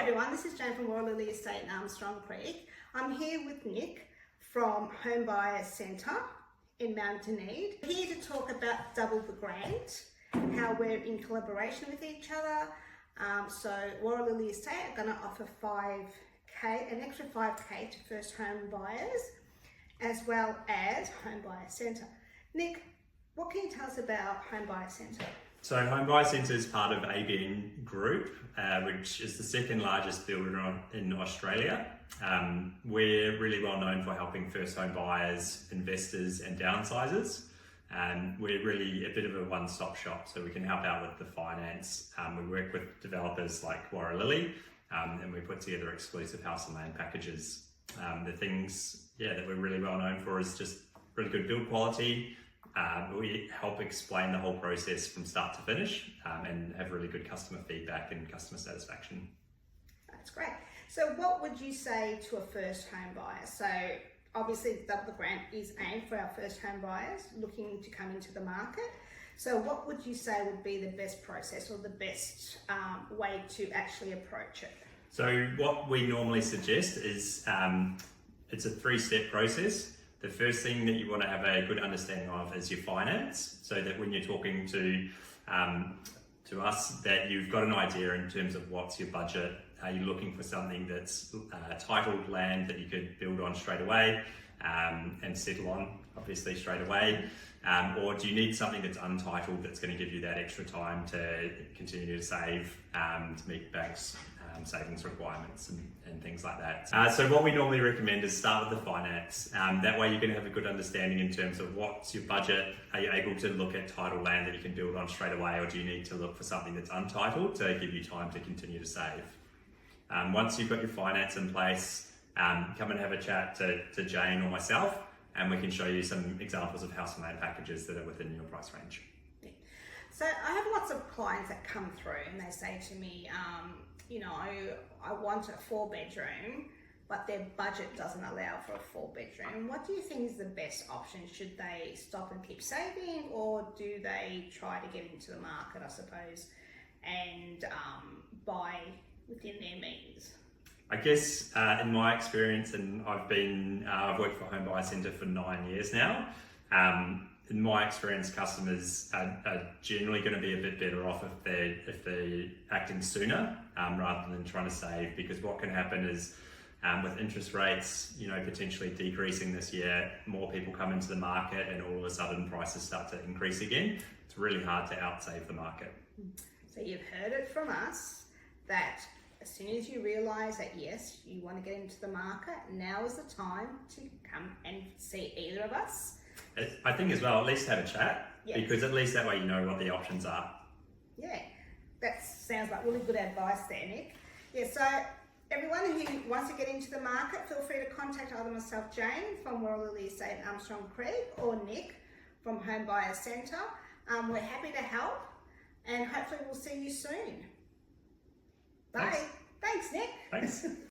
everyone, this is Jane from Warralily Estate in Armstrong Creek. I'm here with Nick from Homebuyers Centre in Mount Dunedin. Here to talk about Double the Grant, how we're in collaboration with each other. So Warralily Estate are going to offer an extra 5K to first home buyers, as well as Homebuyers Centre. Nick, what can you tell us about Homebuyers Centre? So Homebuyers Centre is part of ABN Group, which is the second largest builder in Australia. We're really well known for helping first home buyers, investors and downsizers. We're really a bit of a one-stop shop, so we can help out with the finance. We work with developers like Warralily, and we put together exclusive house and land packages. The things that we're really well known for is just really good build quality. We help explain the whole process from start to finish and have really good customer feedback and customer satisfaction. That's great. So what would you say to a first home buyer? So obviously Double the Grant is aimed for our first home buyers looking to come into the market. So what would you say would be the best process or the best way to actually approach it? So what we normally suggest is it's a 3-step process. The first thing that you want to have a good understanding of is your finance, so that when you're talking to us, that you've got an idea in terms of what's your budget. Are you looking for something that's titled land that you could build on straight away and settle on, obviously, straight away? Or do you need something that's untitled that's going to give you that extra time to continue to save, to meet banks' savings requirements and things like that. So what we normally recommend is start with the finance. That way you're going to have a good understanding in terms of what's your budget. Are you able to look at titled land that you can build on straight away, or do you need to look for something that's untitled to give you time to continue to save? Once you've got your finance in place, come and have a chat to Jane or myself, and we can show you some examples of house and land packages that are within your price range. So I have lots of clients that come through and they say to me, I want a 4-bedroom, but their budget doesn't allow for a 4-bedroom. What do you think is the best option? Should they stop and keep saving, or do they try to get into the market, I suppose, and buy within their means? I guess in my experience, and I've worked for Homebuyers Centre for 9 years now. In my experience, customers are generally going to be a bit better off if they're acting sooner rather than trying to save, because what can happen is with interest rates potentially decreasing this year, more people come into the market and all of a sudden prices start to increase again. It's really hard to outsave the market. So you've heard it from us that as soon as you realise that yes, you want to get into the market, now is the time to come and see either of us. I think as well, at least have a chat, because at least that way you know what the options are. Yeah, that sounds like really good advice there, Nick. Yeah, so everyone who wants to get into the market, feel free to contact either myself, Jane from Warralily Estate in Armstrong Creek, or Nick from Homebuyers Centre. We're happy to help, and hopefully we'll see you soon. Bye. Thanks. Thanks, Nick. Thanks.